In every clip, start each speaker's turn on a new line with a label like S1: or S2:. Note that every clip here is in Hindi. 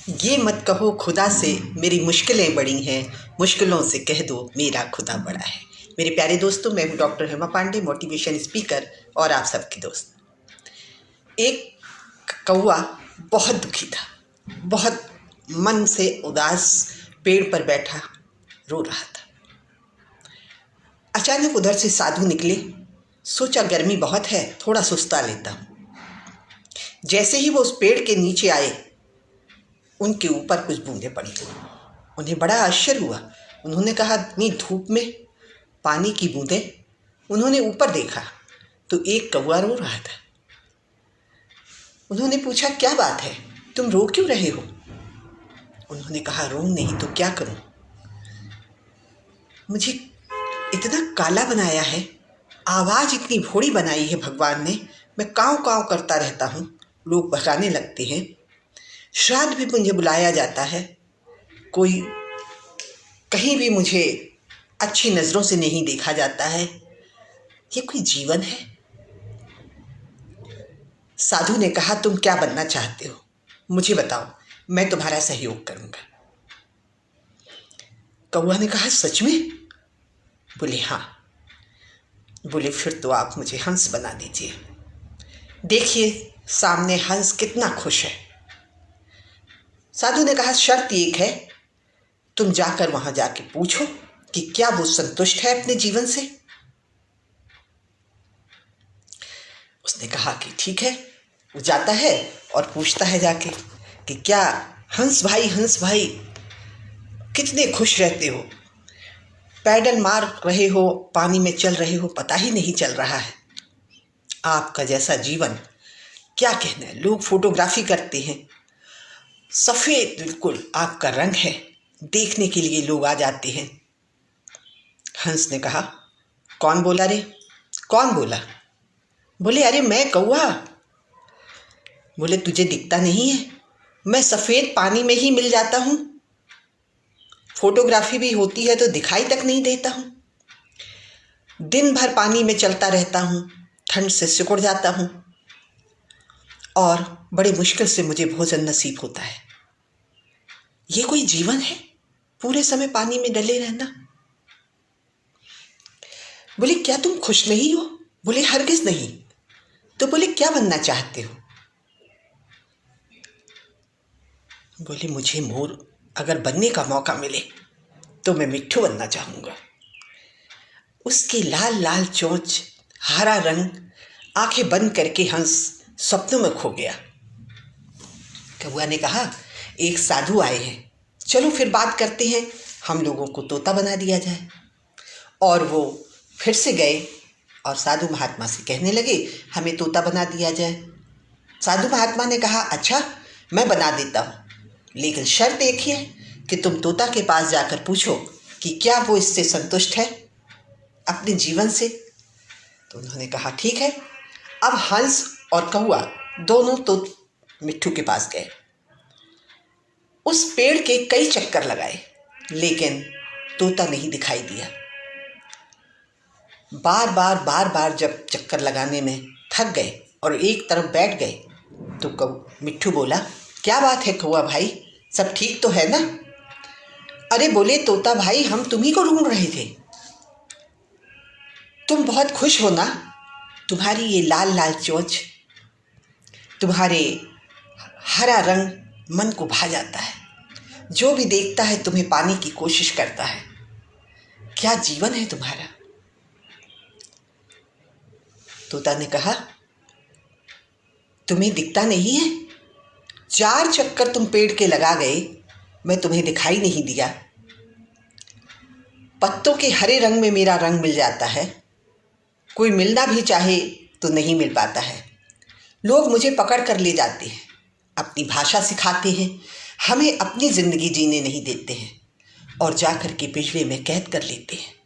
S1: ये मत कहो खुदा से मेरी मुश्किलें बड़ी हैं, मुश्किलों से कह दो मेरा खुदा बड़ा है। मेरे प्यारे दोस्तों, मैं हूँ doctor Hema Pandey, motivation speaker और आप सबकी दोस्त। एक कौवा बहुत दुखी था, बहुत मन से उदास पेड़ पर बैठा रो रहा था। अचानक उधर से साधु निकले। सोचा गर्मी बहुत है, थोड़ा सुस्ता लेता हूँ। जैसे ही वो उस पेड़ के नीचे आए, उनके ऊपर कुछ बूंदें पड़ी। उन्हें बड़ा आश्चर्य हुआ। उन्होंने कहा, इतनी धूप में पानी की बूंदें? उन्होंने ऊपर देखा तो एक कौवा रो रहा था। उन्होंने पूछा, क्या बात है, तुम रो क्यों रहे हो? उन्होंने कहा, रो नहीं तो क्या करूं, मुझे इतना काला बनाया है, आवाज़ इतनी भोड़ी बनाई है भगवान ने, मैं काँव काँव करता रहता हूँ, लोग भगाने लगते हैं, श्राद्ध भी मुझे बुलाया जाता है, कोई कहीं भी मुझे अच्छी नज़रों से नहीं देखा जाता है, ये कोई जीवन है? साधु ने कहा, तुम क्या बनना चाहते हो, मुझे बताओ, मैं तुम्हारा सहयोग करूंगा। कौवा ने कहा, सच में? बोले, हाँ। बोले, फिर तो आप मुझे हंस बना दीजिए। देखिए सामने हंस कितना खुश है। साधु ने कहा, शर्त एक है, तुम जाकर वहां जाके पूछो कि क्या वो संतुष्ट है अपने जीवन से। उसने कहा कि ठीक है। वो जाता है और पूछता है जाके कि क्या हंस भाई कितने खुश रहते हो, पैडल मार रहे हो, पानी में चल रहे हो, पता ही नहीं चल रहा है, आपका जैसा जीवन क्या कहना है। लोग फोटोग्राफी करते हैं, सफ़ेद बिल्कुल आपका रंग है, देखने के लिए लोग आ जाते हैं। हंस ने कहा, कौन बोला रे, कौन बोला? बोले, अरे मैं कौवा। बोले, तुझे दिखता नहीं है, मैं सफ़ेद पानी में ही मिल जाता हूँ, फोटोग्राफी भी होती है तो दिखाई तक नहीं देता हूँ, दिन भर पानी में चलता रहता हूँ, ठंड से सिकुड़ जाता हूँ और बड़े मुश्किल से मुझे भोजन नसीब होता है। ये कोई जीवन है, पूरे समय पानी में डले रहना? बोले, क्या तुम खुश नहीं हो? बोले, हरगिज नहीं। तो बोले, क्या बनना चाहते हो? बोले, मुझे मोर अगर बनने का मौका मिले तो मैं मिट्ठू बनना चाहूँगा। उसकी लाल लाल चोंच, हरा रंग, आंखें बंद करके हंस सपनों में खो गया। कौवा ने कहा, एक साधु आए हैं, चलो फिर बात करते हैं, हम लोगों को तोता बना दिया जाए। और वो फिर से गए और साधु महात्मा से कहने लगे, हमें तोता बना दिया जाए। साधु महात्मा ने कहा, अच्छा मैं बना देता हूँ, लेकिन शर्त एक ही है कि तुम तोता के पास जाकर पूछो कि क्या वो इससे संतुष्ट है अपने जीवन से। तो उन्होंने कहा, ठीक है। अब हंस और कौवा दोनों तो मिट्ठू के पास गए, उस पेड़ के कई चक्कर लगाए, लेकिन तोता नहीं दिखाई दिया। बार बार जब चक्कर लगाने में थक गए और एक तरफ बैठ गए तो मिट्ठू बोला, क्या बात है कौवा भाई, सब ठीक तो है ना? अरे बोले, तोता भाई हम तुम्ही को ढूंढ रहे थे, तुम बहुत खुश हो ना, तुम्हारी ये लाल लाल चोंच, तुम्हारे हरा रंग मन को भा जाता है, जो भी देखता है तुम्हें पाने की कोशिश करता है, क्या जीवन है तुम्हारा। तोता ने कहा, तुम्हें दिखता नहीं है, 4 चक्कर तुम पेड़ के लगा गए, मैं तुम्हें दिखाई नहीं दिया, पत्तों के हरे रंग में मेरा रंग मिल जाता है, कोई मिलना भी चाहे तो नहीं मिल पाता है, लोग मुझे पकड़ कर ले जाते हैं, अपनी भाषा सिखाते हैं, हमें अपनी ज़िंदगी जीने नहीं देते हैं और जाकर के पिंजरे में कैद कर लेते हैं।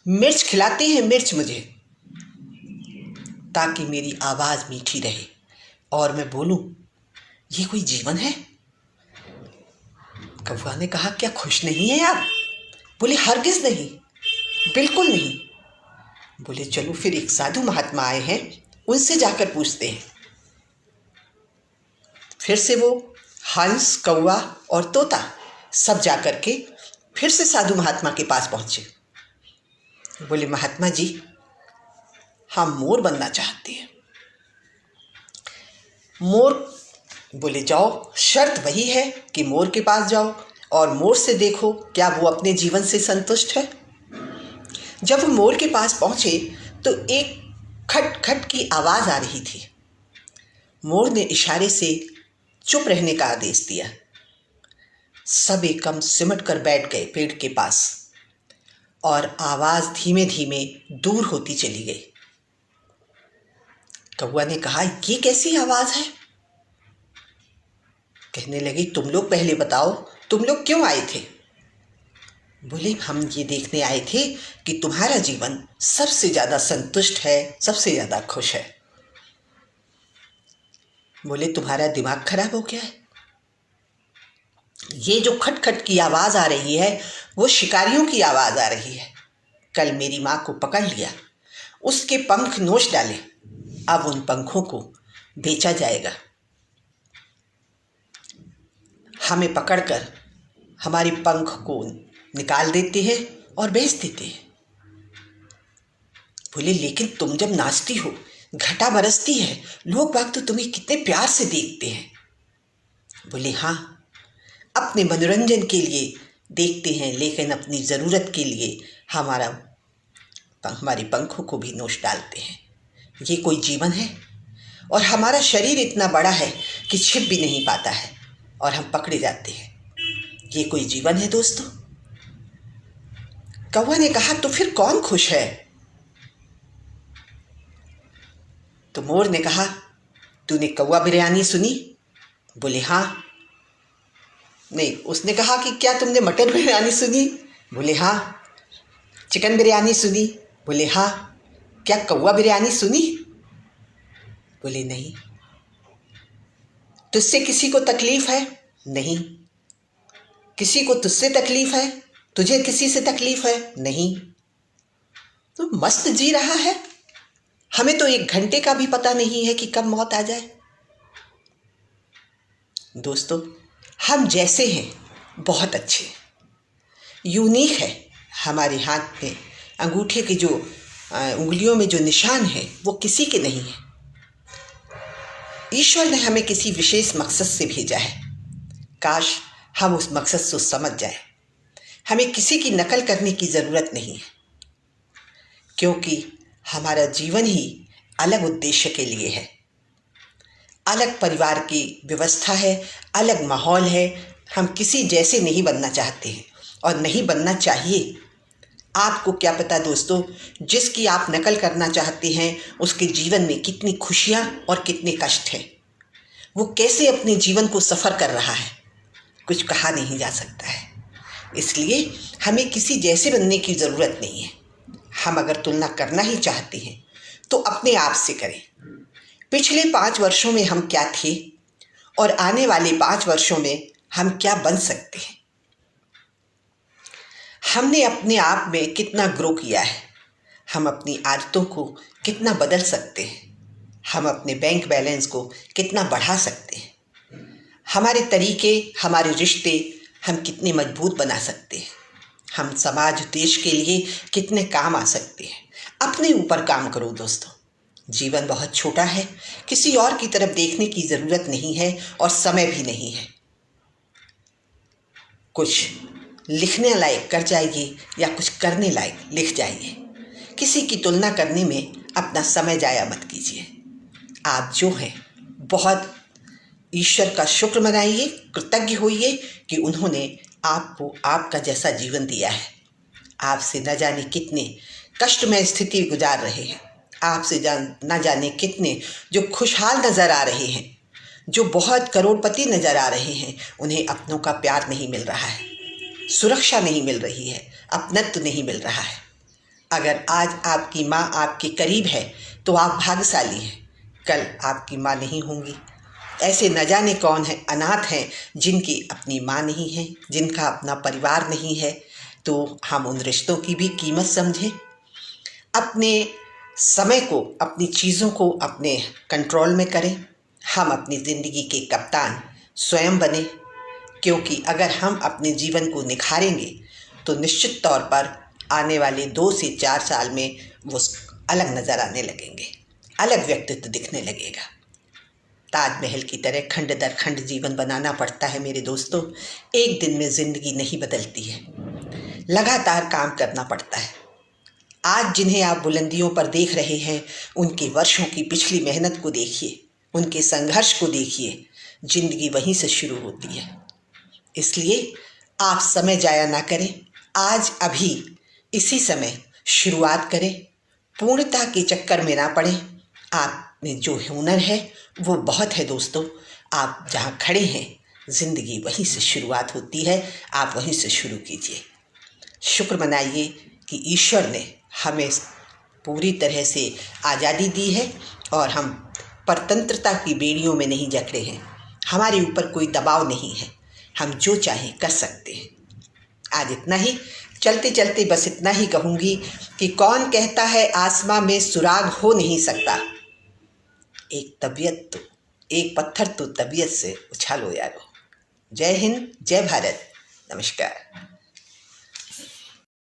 S1: मिर्च खिलाते हैं, मिर्च मुझे, ताकि मेरी आवाज़ मीठी रहे और मैं बोलूं। ये कोई जीवन है? कौवा ने कहा, क्या खुश नहीं है आप? बोले, हरगिज नहीं, बिल्कुल नहीं। बोले, चलो फिर एक साधु महात्मा आए हैं, उनसे जाकर पूछते हैं। फिर से वो हंस, कौवा और तोता सब जा कर के फिर से साधु महात्मा के पास पहुँचे। बोले, महात्मा जी, हम मोर बनना चाहते हैं। मोर बोले, जाओ, शर्त वही है कि मोर के पास जाओ और मोर से देखो क्या वो अपने जीवन से संतुष्ट है। जब वो मोर के पास पहुंचे तो एक खट खट की आवाज़ आ रही थी। मोर ने इशारे से चुप रहने का आदेश दिया। सब एकदम सिमट कर बैठ गए पेड़ के पास और आवाज़ धीमे धीमे दूर होती चली गई। कौवा ने कहा, ये कैसी आवाज़ है? कहने लगी, तुम लोग पहले बताओ, तुम लोग क्यों आए थे? बोले, हम ये देखने आए थे कि तुम्हारा जीवन सबसे ज़्यादा संतुष्ट है, सबसे ज़्यादा खुश है। बोले, तुम्हारा दिमाग खराब हो गया है? ये जो खटखट की आवाज़ आ रही है वो शिकारियों की आवाज़ आ रही है। कल मेरी माँ को पकड़ लिया, उसके पंख नोच डाले, अब उन पंखों को बेचा जाएगा। हमें पकड़कर हमारे पंख को निकाल देते हैं और बेच देते हैं। बोले, लेकिन तुम जब नाचती हो, घटा बरसती है, लोग बाग तो तुम्हें कितने प्यार से देखते हैं। बोले, हाँ, अपने मनोरंजन के लिए देखते हैं, लेकिन अपनी ज़रूरत के लिए हमारे पंखों को भी नोच डालते हैं। ये कोई जीवन है? और हमारा शरीर इतना बड़ा है कि छिप भी नहीं पाता है और हम पकड़े जाते हैं। ये कोई जीवन है दोस्तों? कौवा ने कहा, तो फिर कौन खुश है? तो मोर ने कहा, तूने कौवा बिरयानी सुनी? बोले, हाँ। नहीं, उसने कहा कि क्या तुमने मटन बिरयानी सुनी? बोले, हाँ। चिकन बिरयानी सुनी? बोले, हाँ। क्या कौवा बिरयानी सुनी? बोले, नहीं। तुझसे किसी को तकलीफ है? नहीं। किसी को तुझसे तकलीफ है? तुझे किसी से तकलीफ है? नहीं। तो मस्त जी रहा है। हमें तो 1 घंटे का भी पता नहीं है कि कब मौत आ जाए। दोस्तों, हम जैसे हैं बहुत अच्छे, यूनिक है। हमारे हाथ में अंगूठे के जो उंगलियों में जो निशान है वो किसी के नहीं है। ईश्वर ने हमें किसी विशेष मकसद से भेजा है। काश हम उस मकसद को समझ जाए। हमें किसी की नकल करने की ज़रूरत नहीं है, क्योंकि हमारा जीवन ही अलग उद्देश्य के लिए है। अलग परिवार की व्यवस्था है, अलग माहौल है। हम किसी जैसे नहीं बनना चाहते हैं और नहीं बनना चाहिए। आपको क्या पता दोस्तों, जिसकी आप नकल करना चाहते हैं उसके जीवन में कितनी खुशियाँ और कितने कष्ट हैं। वो कैसे अपने जीवन को सफ़र कर रहा है, कुछ कहा नहीं जा सकता है। इसलिए हमें किसी जैसे बनने की ज़रूरत नहीं है। हम अगर तुलना करना ही चाहते हैं तो अपने आप से करें। पिछले 5 वर्षों में हम क्या थे और आने वाले 5 वर्षों में हम क्या बन सकते हैं। हमने अपने आप में कितना ग्रो किया है, हम अपनी आदतों को कितना बदल सकते हैं, हम अपने बैंक बैलेंस को कितना बढ़ा सकते हैं, हमारे तरीके, हमारे रिश्ते हम कितने मजबूत बना सकते हैं, हम समाज देश के लिए कितने काम आ सकते हैं। अपने ऊपर काम करो दोस्तों। जीवन बहुत छोटा है, किसी और की तरफ देखने की ज़रूरत नहीं है और समय भी नहीं है। कुछ लिखने लायक कर जाइए या कुछ करने लायक लिख जाइए। किसी की तुलना करने में अपना समय जाया मत कीजिए। आप जो हैं बहुत ईश्वर का शुक्र मनाइए, कृतज्ञ होइए कि उन्होंने आपको आपका जैसा जीवन दिया है। आपसे न जाने कितने कष्टमय स्थिति गुजार रहे हैं, आपसे न जाने कितने जो खुशहाल नज़र आ रहे हैं, जो बहुत करोड़पति नज़र आ रहे हैं, उन्हें अपनों का प्यार नहीं मिल रहा है, सुरक्षा नहीं मिल रही है, अपनत्व नहीं मिल रहा है। अगर आज आपकी माँ आपके करीब है तो आप भाग्यशाली हैं। कल आपकी माँ नहीं होंगी। ऐसे न जाने कौन है अनाथ हैं जिनकी अपनी माँ नहीं है, जिनका अपना परिवार नहीं है। तो हम उन रिश्तों की भी कीमत समझें। अपने समय को, अपनी चीज़ों को अपने कंट्रोल में करें। हम अपनी ज़िंदगी के कप्तान स्वयं बने, क्योंकि अगर हम अपने जीवन को निखारेंगे तो निश्चित तौर पर आने वाले 2 से 4 साल में वो अलग नज़र आने लगेंगे, अलग व्यक्तित्व दिखने लगेगा। ताजमहल की तरह खंड दर खंड जीवन बनाना पड़ता है मेरे दोस्तों। एक दिन में ज़िंदगी नहीं बदलती है, लगातार काम करना पड़ता है। आज जिन्हें आप बुलंदियों पर देख रहे हैं, उनके वर्षों की पिछली मेहनत को देखिए, उनके संघर्ष को देखिए। जिंदगी वहीं से शुरू होती है। इसलिए आप समय जाया ना करें, आज अभी इसी समय शुरुआत करें। पूर्णता के चक्कर में ना पड़ें। आप में जो हुनर है वो बहुत है दोस्तों। आप जहाँ खड़े हैं, ज़िंदगी वहीं से शुरुआत होती है, आप वहीं से शुरू कीजिए। शुक्र मनाइए कि ईश्वर ने हमें पूरी तरह से आज़ादी दी है और हम परतंत्रता की बेड़ियों में नहीं जकड़े हैं। हमारे ऊपर कोई दबाव नहीं है, हम जो चाहें कर सकते हैं। आज इतना ही। चलते चलते बस इतना ही कहूँगी कि कौन कहता है आसमां में सुराग हो नहीं सकता। एक पत्थर तो तबीयत से उछालो यारो। जय हिंद, जय भारत, नमस्कार।